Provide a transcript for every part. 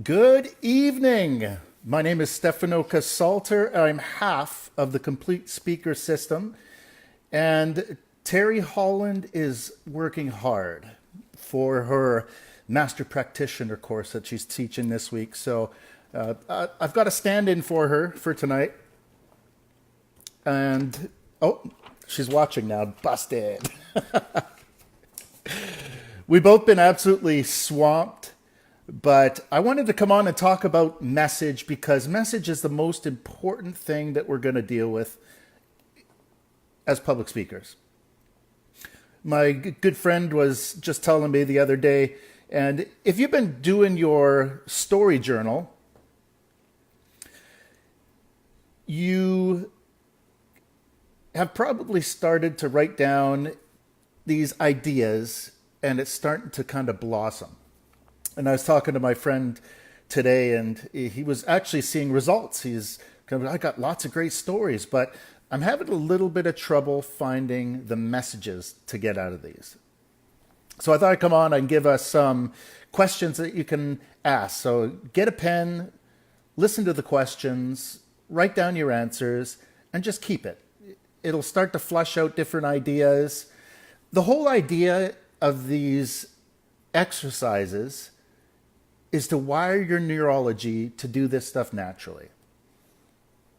Good evening. My name is Stefano Casalter. I'm half of the Complete Speaker System, and Terry Holland is working hard for her Master Practitioner course that she's teaching this week. So I've got a stand in for her for tonight. And, oh, she's watching now. Busted. We've both been absolutely swamped, but I wanted to come on and talk about message because message is the most important thing that we're going to deal with as public speakers. My good friend was just telling me the other day, and if you've been doing your story journal, you have probably started to write down these ideas and it's starting to kind of blossom. And I was talking to my friend today, and he was actually seeing results. He's kind of, I got lots of great stories, but I'm having a little bit of trouble finding the messages to get out of these. So I thought I'd come on and give us some questions that you can ask. So get a pen, listen to the questions, write down your answers, and just keep it. It'll start to flush out different ideas. The whole idea of these exercises is to wire your neurology to do this stuff naturally.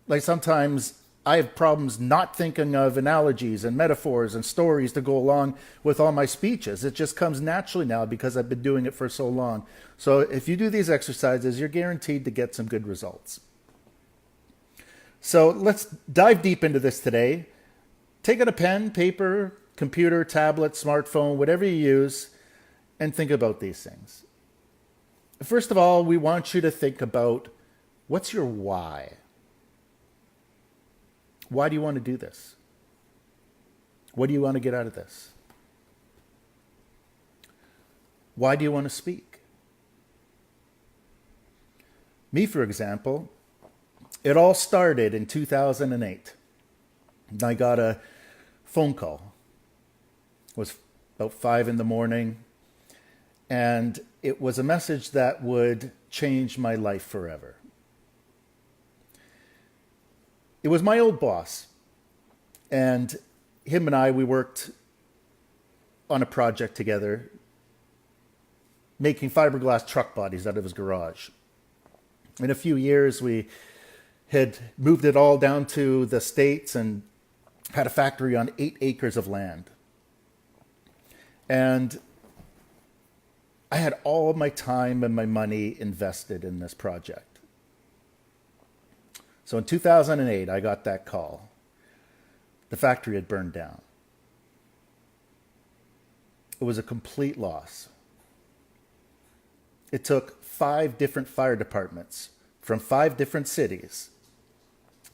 Like sometimes I have problems not thinking of analogies and metaphors and stories to go along with all my speeches. It just comes naturally now because I've been doing it for so long. So if you do these exercises, you're guaranteed to get some good results. So let's dive deep into this today. Take out a pen, paper, computer, tablet, smartphone, whatever you use, and think about these things. First of all, we want you to think about what's your why? Why do you want to do this? What do you want to get out of this? Why do you want to speak? Me, for example, it all started in 2008. I got a phone call. It was about 5 a.m, and it was a message that would change my life forever. It was my old boss, and him and I, we worked on a project together, making fiberglass truck bodies out of his garage. In a few years, we had moved it all down to the States and had a factory on 8 acres of land. And I had all of my time and my money invested in this project. So in 2008, I got that call. The factory had burned down. It was a complete loss. It took 5 different fire departments from 5 different cities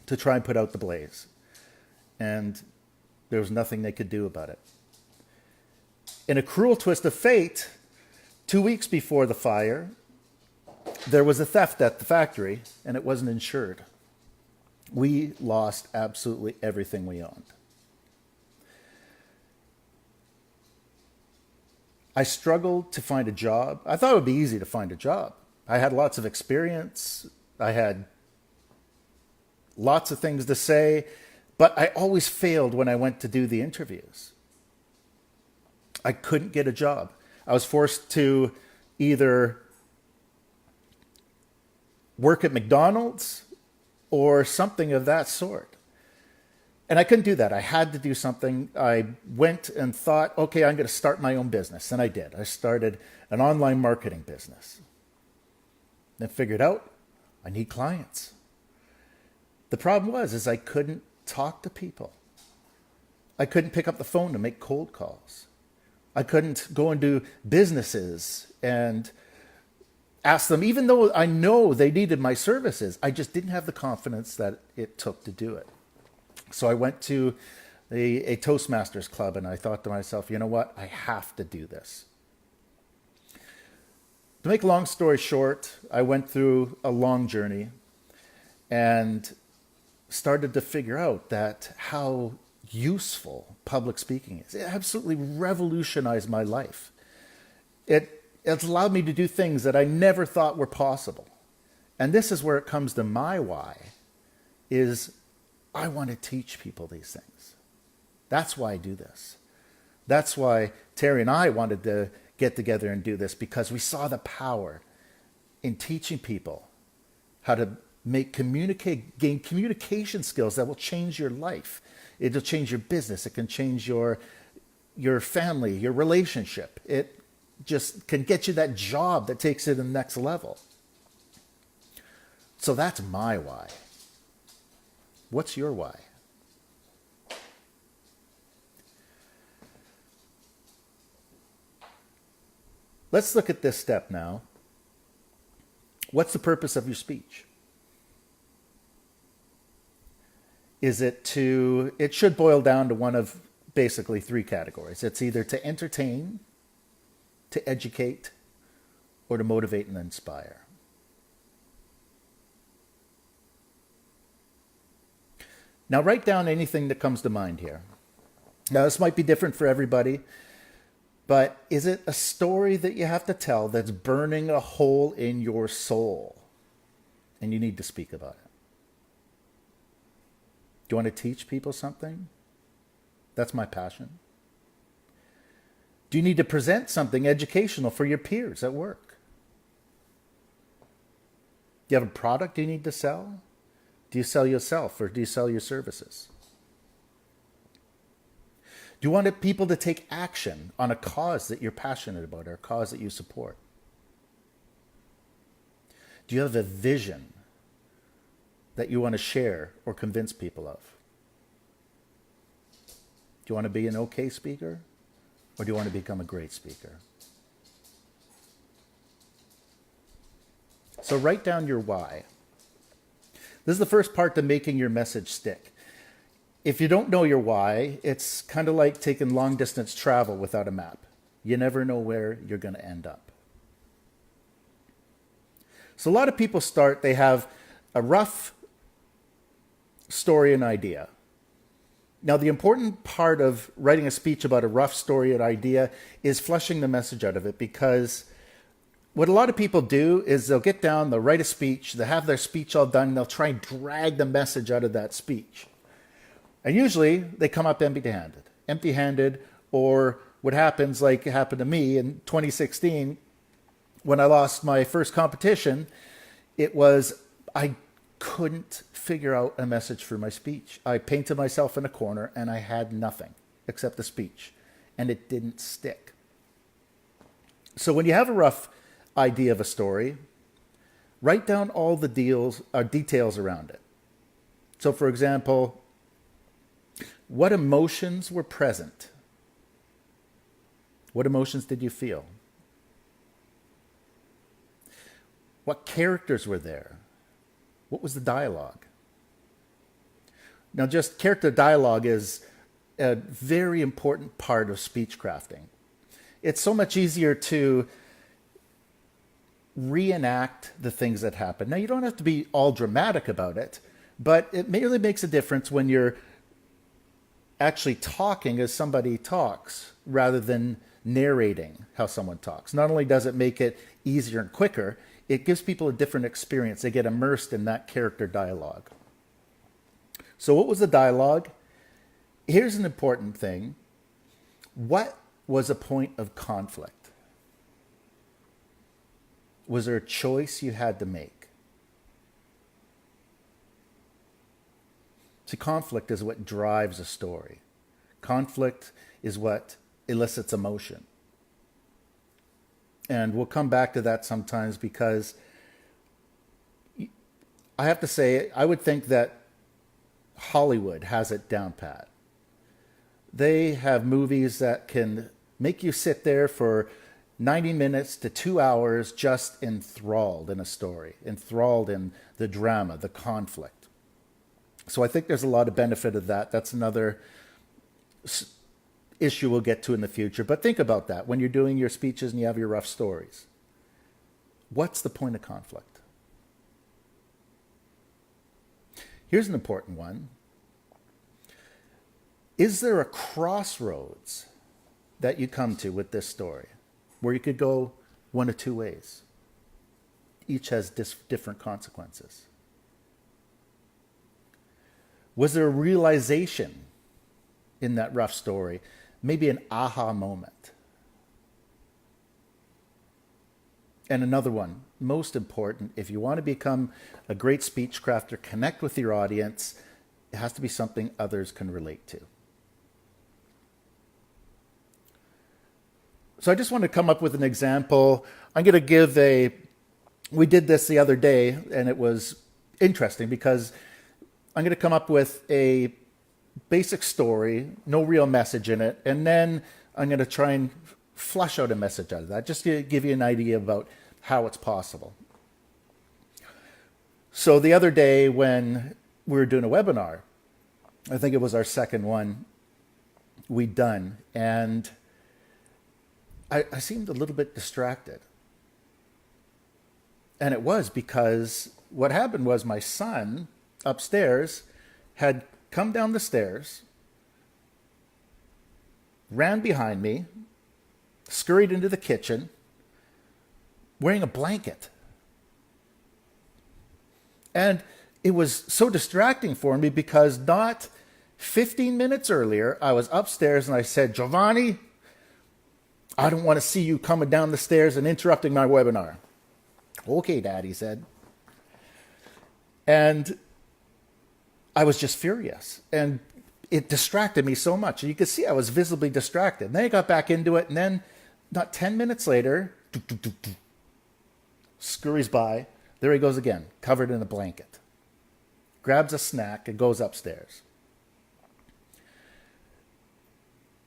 to try and put out the blaze. And there was nothing they could do about it. In a cruel twist of fate, 2 weeks before the fire, there was a theft at the factory, and it wasn't insured. We lost absolutely everything we owned. I struggled to find a job. I thought it would be easy to find a job. I had lots of experience. I had lots of things to say, but I always failed when I went to do the interviews. I couldn't get a job. I was forced to either work at McDonald's or something of that sort. And I couldn't do that. I had to do something. I went and thought, okay, I'm going to start my own business. And I did. I started an online marketing business. Then figured out I need clients. The problem was I couldn't talk to people. I couldn't pick up the phone to make cold calls. I couldn't go into businesses and ask them, even though I know they needed my services, I just didn't have the confidence that it took to do it. So I went to a Toastmasters club and I thought to myself, you know what? I have to do this. To make a long story short, I went through a long journey and started to figure out that how useful public speaking is. It absolutely revolutionized my life. It It's allowed me to do things that I never thought were possible. And this is where it comes to my why, is I want to teach people these things. That's why I do this. That's why Terry and I wanted to get together and do this, because we saw the power in teaching people how to gain communication skills that will change your life. It'll change your business. It can change your family, your relationship. It just can get you that job that takes it to the next level. So that's my why. What's your why? Let's look at this step now. What's the purpose of your speech? It should boil down to one of basically three categories. It's either to entertain, to educate, or to motivate and inspire. Now write down anything that comes to mind here. Now this might be different for everybody, but is it a story that you have to tell that's burning a hole in your soul and you need to speak about it? Do you want to teach people something? That's my passion. Do you need to present something educational for your peers at work? Do you have a product you need to sell? Do you sell yourself, or do you sell your services? Do you want people to take action on a cause that you're passionate about, or a cause that you support? Do you have a vision that you want to share or convince people of? Do you want to be an okay speaker, or do you want to become a great speaker? So write down your why. This is the first part to making your message stick. If you don't know your why, it's kind of like taking long distance travel without a map. You never know where you're going to end up. So a lot of people they have a rough story and idea. Now, the important part of writing a speech about a rough story and idea is fleshing the message out of it, because what a lot of people do is they'll get down, they'll write a speech, they'll have their speech all done, and they'll try and drag the message out of that speech. And usually they come up empty-handed, or what happens, like it happened to me in 2016, when I lost my first competition, I couldn't figure out a message for my speech. I painted myself in a corner and I had nothing except the speech, and it didn't stick. So when you have a rough idea of a story, write down all the details around it. So for example, what emotions were present? What emotions did you feel? What characters were there? What was the dialogue? Now, just character dialogue is a very important part of speech crafting. It's so much easier to reenact the things that happen. Now, you don't have to be all dramatic about it, but it really makes a difference when you're actually talking as somebody talks rather than narrating how someone talks. Not only does it make it easier and quicker, it gives people a different experience. They get immersed in that character dialogue. So what was the dialogue? Here's an important thing. What was a point of conflict? Was there a choice you had to make? See, conflict is what drives a story. Conflict is what elicits emotion. And we'll come back to that sometimes, because I have to say, I would think that Hollywood has it down pat. They have movies that can make you sit there for 90 minutes to 2 hours just enthralled in a story, enthralled in the drama, the conflict. So I think there's a lot of benefit of that. That's another issue we'll get to in the future. But think about that when you're doing your speeches and you have your rough stories. What's the point of conflict? Here's an important one. Is there a crossroads that you come to with this story where you could go one of two ways. Each has different consequences. Was there a realization in that rough story? Maybe an aha moment. And another one, most important, if you want to become a great speech crafter, connect with your audience, it has to be something others can relate to. So I just want to come up with an example. I'm going to give we did this the other day, and it was interesting because I'm going to come up with a basic story, no real message in it, and then I'm going to try and flush out a message out of that, just to give you an idea about how it's possible. So the other day when we were doing a webinar, I think it was our second one we'd done, and I seemed a little bit distracted. And it was because what happened was my son upstairs had come down the stairs, ran behind me, scurried into the kitchen, wearing a blanket. And it was so distracting for me because not 15 minutes earlier, I was upstairs and I said, Giovanni, I don't want to see you coming down the stairs and interrupting my webinar. Okay, Dad, he said. And I was just furious. And it distracted me so much. And you could see I was visibly distracted. And then I got back into it. And then not 10 minutes later, scurries by. There he goes again, covered in a blanket. Grabs a snack and goes upstairs.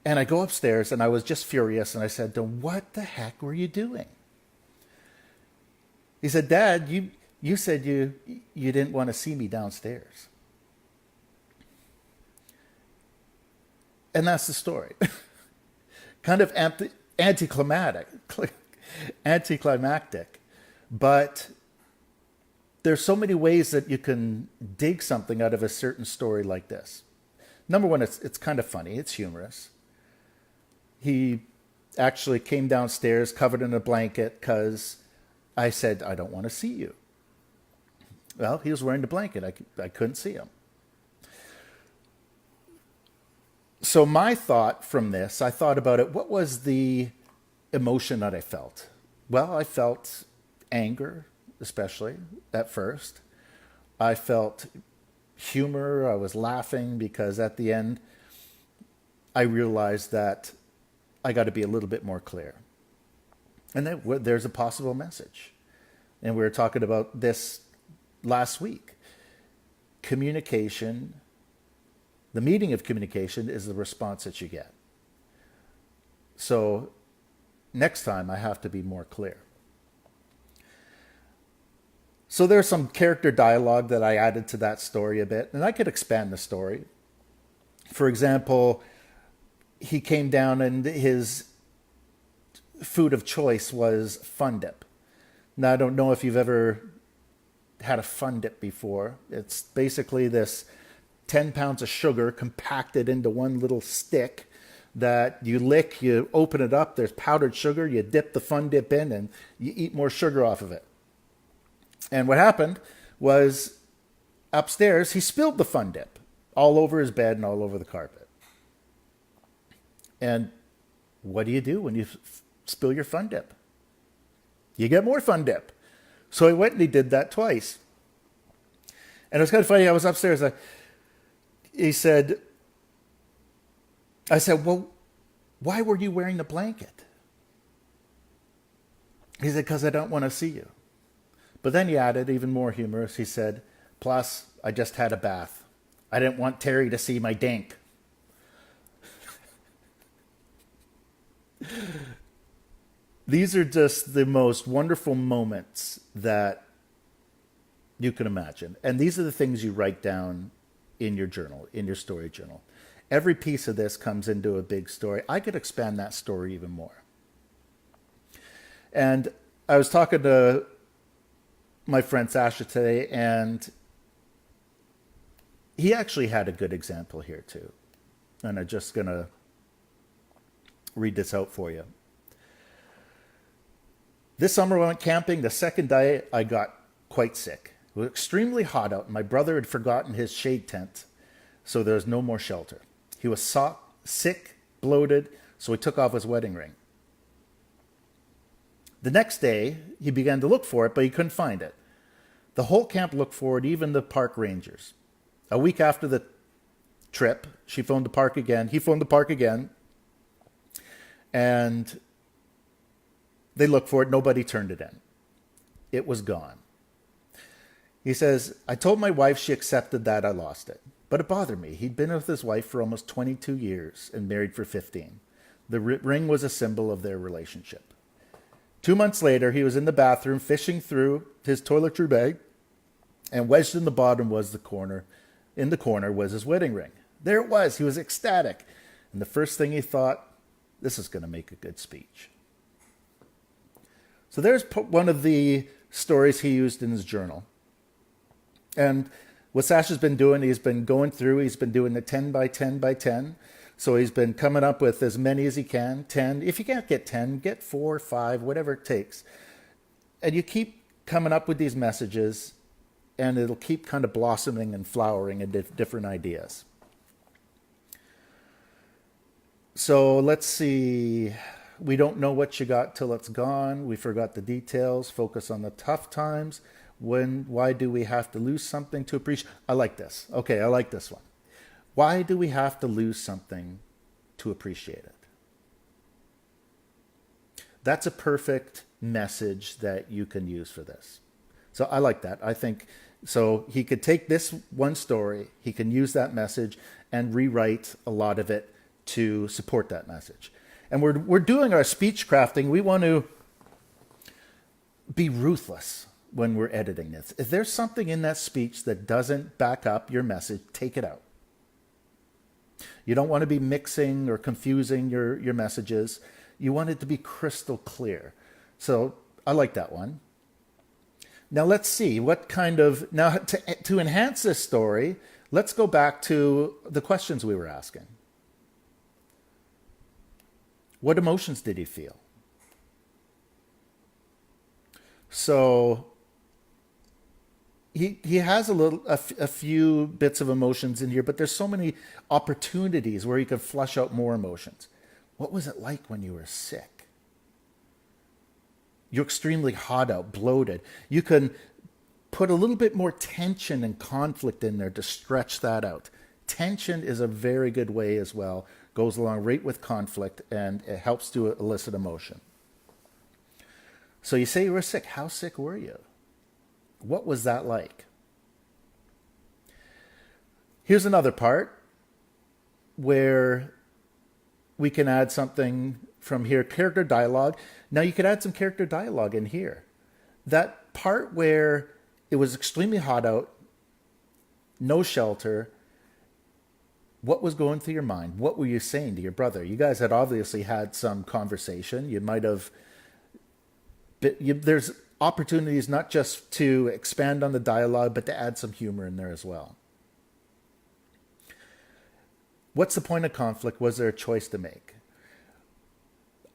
And I go upstairs and I was just furious. And I said to him, what the heck were you doing? He said, Dad, you said you didn't want to see me downstairs. And that's the story. Kind of anticlimactic. But there's so many ways that you can dig something out of a certain story like this. Number one, it's kind of funny. It's humorous. He actually came downstairs covered in a blanket because I said, I don't want to see you. Well, he was wearing the blanket. I couldn't see him. So my thought from this, I thought about it. What was the emotion that I felt? Well, I felt anger, especially at first. I felt humor. I was laughing because at the end, I realized that I got to be a little bit more clear. And then there's a possible message. And we were talking about this last week. Communication, the meaning of communication is the response that you get. So next time I have to be more clear. So there's some character dialogue that I added to that story a bit, and I could expand the story. For example, he came down and his food of choice was Fun Dip. Now, I don't know if you've ever had a Fun Dip before. It's basically this 10 pounds of sugar compacted into one little stick that you lick, you open it up, there's powdered sugar, you dip the Fun Dip in, and you eat more sugar off of it. And what happened was upstairs, he spilled the Fun Dip all over his bed and all over the carpet. And what do when you spill your Fun Dip? You get more Fun Dip. So he went and he did that twice. And it was kind of funny. I was upstairs. I said, well, why were you wearing the blanket? He said, because I don't want to see you. But then he added, even more humorous, he said, plus, I just had a bath. I didn't want Terry to see my dink. These are just the most wonderful moments that you can imagine. And these are the things you write down in your journal, in your story journal. Every piece of this comes into a big story. I could expand that story even more. And I was talking to my friend Sasha today, and he actually had a good example here too. And I'm just going to read this out for you. This summer we went camping. The second day I got quite sick. It was extremely hot out, and my brother had forgotten his shade tent, so there was no more shelter. He was sick, bloated, so he took off his wedding ring. The next day, he began to look for it, but he couldn't find it. The whole camp looked for it, even the park rangers. A week after the trip, she phoned the park again. He phoned the park again, and they looked for it. Nobody turned it in. It was gone. He says, I told my wife, she accepted that I lost it. But it bothered me. He'd been with his wife for almost 22 years and married for 15. The ring was a symbol of their relationship. 2 months later, he was in the bathroom fishing through his toiletry bag, and wedged in the bottom was in the corner was his wedding ring. There it was. He was ecstatic. And the first thing he thought, this is going to make a good speech. So there's one of the stories he used in his journal. And what Sasha's been doing, he's been going through, he's been doing the 10 by 10 by 10. So he's been coming up with as many as he can, 10. If you can't get 10, get 4, 5, whatever it takes. And you keep coming up with these messages, and it'll keep kind of blossoming and flowering into different ideas. So let's see. We don't know what you got till it's gone. We forgot the details. Focus on the tough times. Why do we have to lose something to appreciate? I like this. Okay, I like this one. Why do we have to lose something to appreciate it? That's a perfect message that you can use for this. So I like that. I think so. He could take this one story, he can use that message and rewrite a lot of it to support that message. And we're doing our speech crafting. We want to be ruthless when we're editing this. If there's something in that speech that doesn't back up your message, take it out. You don't want to be mixing or confusing your messages. You want it to be crystal clear. So I like that one. Now let's see what kind of, now to enhance this story, let's go back to the questions we were asking. What emotions did he feel? So he has a few bits of emotions in here, but there's so many opportunities where he could flush out more emotions. What was it like when you were sick? You're extremely hot out, bloated. You can put a little bit more tension and conflict in there to stretch that out. Tension is a very good way as well. Goes along right with conflict, and it helps to elicit emotion. So you say you were sick. How sick were you? What was that like? Here's another part where we can add something from here, character dialogue. Now you could add some character dialogue in here. That part where it was extremely hot out, no shelter. What was going through your mind? What were you saying to your brother? You guys had obviously had some conversation. You might have, there's opportunities not just to expand on the dialogue, but to add some humor in there as well. What's the point of conflict? Was there a choice to make?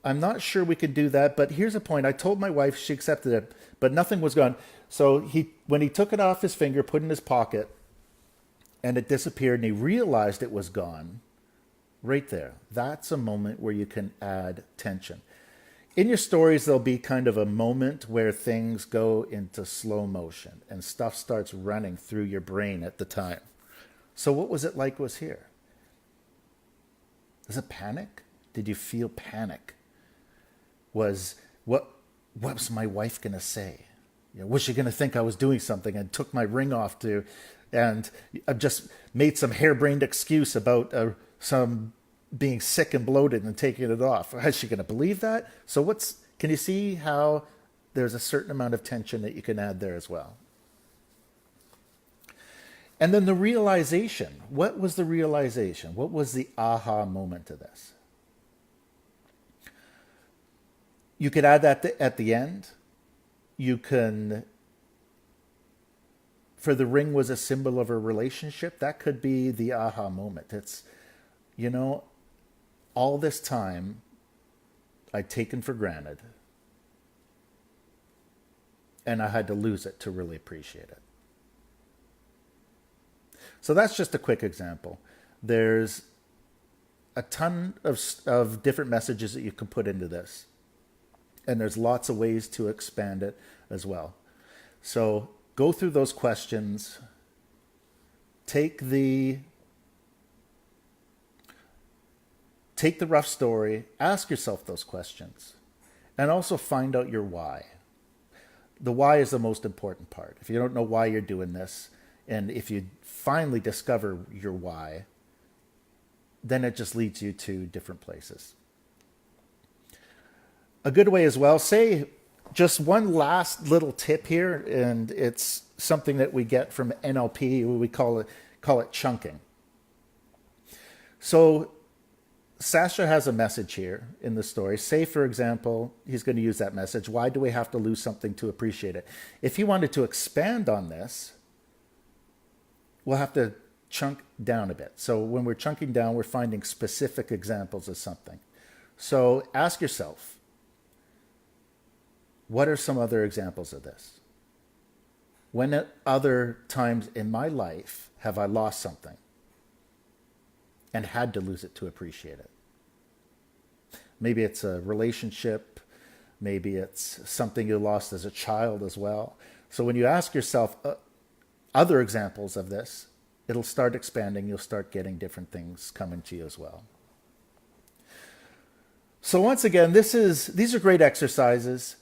I'm not sure we could do that, but here's a point. I told my wife, she accepted it, but nothing was gone. So when he took it off his finger, put it in his pocket, and it disappeared, and he realized it was gone, right there. That's a moment where you can add tension. In your stories, there'll be kind of a moment where things go into slow motion and stuff starts running through your brain at the time. So what was it like was here? Was it panic? Did you feel panic? What was my wife going to say? Was she going to think I was doing something and took my ring off and I just made some harebrained excuse about some being sick and bloated and taking it off? Is she going to believe that? So can you see how there's a certain amount of tension that you can add there as well? And then the realization. What was the realization? What was the aha moment to this? You could add that at the end. You can, for the ring was a symbol of a relationship. That could be the aha moment. It's, all this time I'd taken for granted. and I had to lose it to really appreciate it. So that's just a quick example. There's a ton of different messages that you can put into this. And there's lots of ways to expand it as well. So go through those questions. Take the rough story. Ask yourself those questions. And also find out your why. The why is the most important part. If you don't know why you're doing this, and if you finally discover your why, then it just leads you to different places. A good way as well, say just one last little tip here, and it's something that we get from NLP. We call it chunking. So Sasha has a message here in the story. Say, for example, he's going to use that message. Why do we have to lose something to appreciate it? If he wanted to expand on this, we'll have to chunk down a bit. So when we're chunking down, we're finding specific examples of something. So ask yourself, what are some other examples of this? When at other times in my life have I lost something and had to lose it to appreciate it? Maybe it's a relationship. Maybe it's something you lost as a child as well. So when you ask yourself other examples of this, it'll start expanding. You'll start getting different things coming to you as well. So once again, these are great exercises.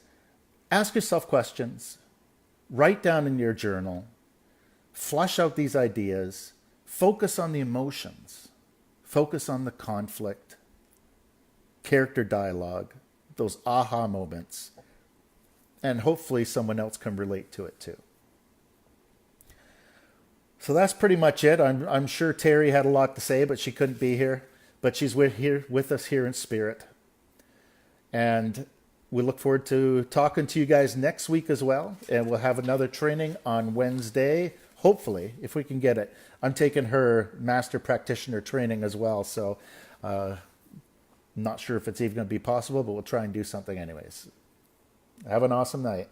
Ask yourself questions. Write down in your journal. Flush out these ideas. Focus on the emotions. Focus on the conflict, character dialogue, those aha moments, and hopefully someone else can relate to it too. So that's pretty much it. I'm sure Terry had a lot to say, but she couldn't be here. But she's with us here in spirit. And we look forward to talking to you guys next week as well. And we'll have another training on Wednesday, hopefully, if we can get it. I'm taking her master practitioner training as well. So not sure if it's even going to be possible, but we'll try and do something anyways. Have an awesome night.